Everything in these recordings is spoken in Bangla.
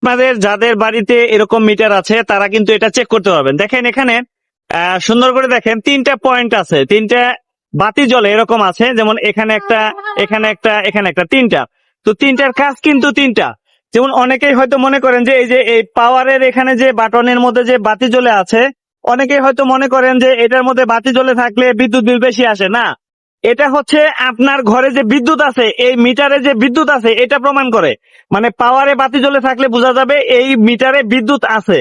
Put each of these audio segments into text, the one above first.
আপনাদের যাদের বাড়িতে এরকম মিটার আছে তারা কিন্তু এটা চেক করতে পারবেন। দেখেন এখানে সুন্দর করে দেখেন, তিনটা পয়েন্ট আছে, তিনটা বাতি জ্বলে এরকম আছে, যেমন এখানে একটা, এখানে একটা, এখানে একটা, তিনটা। তো তিনটার কাজ কিন্তু তিনটা। যেমন অনেকেই হয়তো মনে করেন যে এই যে এই পাওয়ারের এখানে যে বাটনের মধ্যে যে বাতি জ্বলে আছে, অনেকেই হয়তো মনে করেন যে এটার মধ্যে বাতি জ্বলে থাকলে বিদ্যুৎ বিল বেশি আসে। না, এটা হচ্ছে আপনার ঘরে যে বিদ্যুৎ আছে, এই মিটারে যে বিদ্যুৎ আছে এটা প্রমাণ করে। মানে পাওয়ারে বাতি জ্বলে থাকলে বোঝা যাবে এই মিটারে বিদ্যুৎ আছে।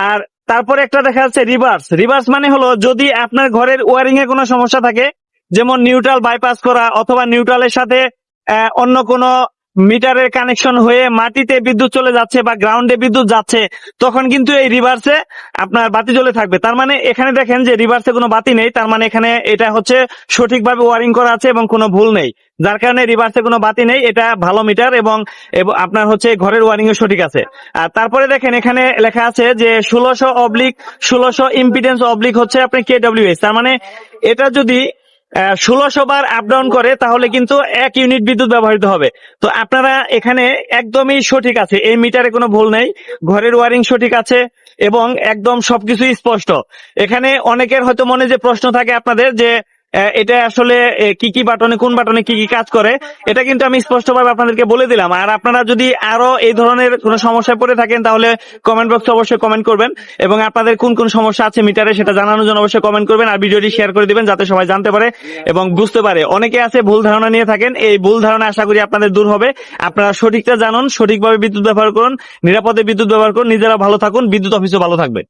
আর তারপরে একটা দেখা যাচ্ছে রিভার্স। রিভার্স মানে হলো যদি আপনার ঘরের ওয়ারিং এ কোনো সমস্যা থাকে, যেমন নিউট্রাল বাইপাস করা অথবা নিউট্রালের সাথে অন্য কোনো মিটারের কানেকশন হয়ে মাটিতে বিদ্যুৎ চলে যাচ্ছে বা গ্রাউন্ডে বিদ্যুৎ যাচ্ছে, তখন কিন্তু এই রিভার্সে আপনার বাতি জ্বলে থাকবে। তার মানে এখানে দেখেন যে রিভার্সে কোনো বাতি নেই, তার মানে এখানে এটা হচ্ছে সঠিকভাবে ওয়ারিং করা আছে এবং কোনো ভুল নেই, যার কারণে রিভার্সে কোনো বাতি নেই। এটা ভালো মিটার এবং আপনার হচ্ছে ঘরের ওয়ারিং ও সঠিক আছে। আর তারপরে দেখেন এখানে লেখা আছে যে 1600 ইম্পিডেন্স অবলিক হচ্ছে আপনার KWH। তার মানে এটা যদি 1600 বার আপ ডাউন করে তাহলে কিন্তু 1 ইউনিট বিদ্যুৎ ব্যবহৃত হবে। তো আপনারা এখানে একদমই সঠিক আছে, এই মিটারে কোনো ভুল নেই, ঘরের ওয়ারিং সঠিক আছে এবং একদম সবকিছুই স্পষ্ট। এখানে অনেকের হয়তো মনে যে প্রশ্ন থাকে আপনাদের যে এটা আসলে কি কি বাটনে, কোন বাটনে কি কি কাজ করে, এটা কিন্তু আমি স্পষ্টভাবে আপনাদেরকে বলে দিলাম। আর আপনারা যদি আরো এই ধরনের কোনো সমস্যায় পড়ে থাকেন তাহলে কমেন্ট বক্সে অবশ্যই কমেন্ট করবেন এবং আপনাদের কোন কোন সমস্যা আছে মিটারে সেটা জানানোর জন্য অবশ্যই কমেন্ট করবেন। আর ভিডিওটি শেয়ার করে দিবেন যাতে সবাই জানতে পারে এবং বুঝতে পারে। অনেকে আছে ভুল ধারণা নিয়ে থাকেন, এই ভুল ধারণা আশা করি আপনাদের দূর হবে। আপনারা সঠিকটা জানুন, সঠিকভাবে বিদ্যুৎ ব্যবহার করুন, নিরাপদে বিদ্যুৎ ব্যবহার করুন, নিজেরা ভালো থাকুন, বিদ্যুৎ অফিসও ভালো থাকবে।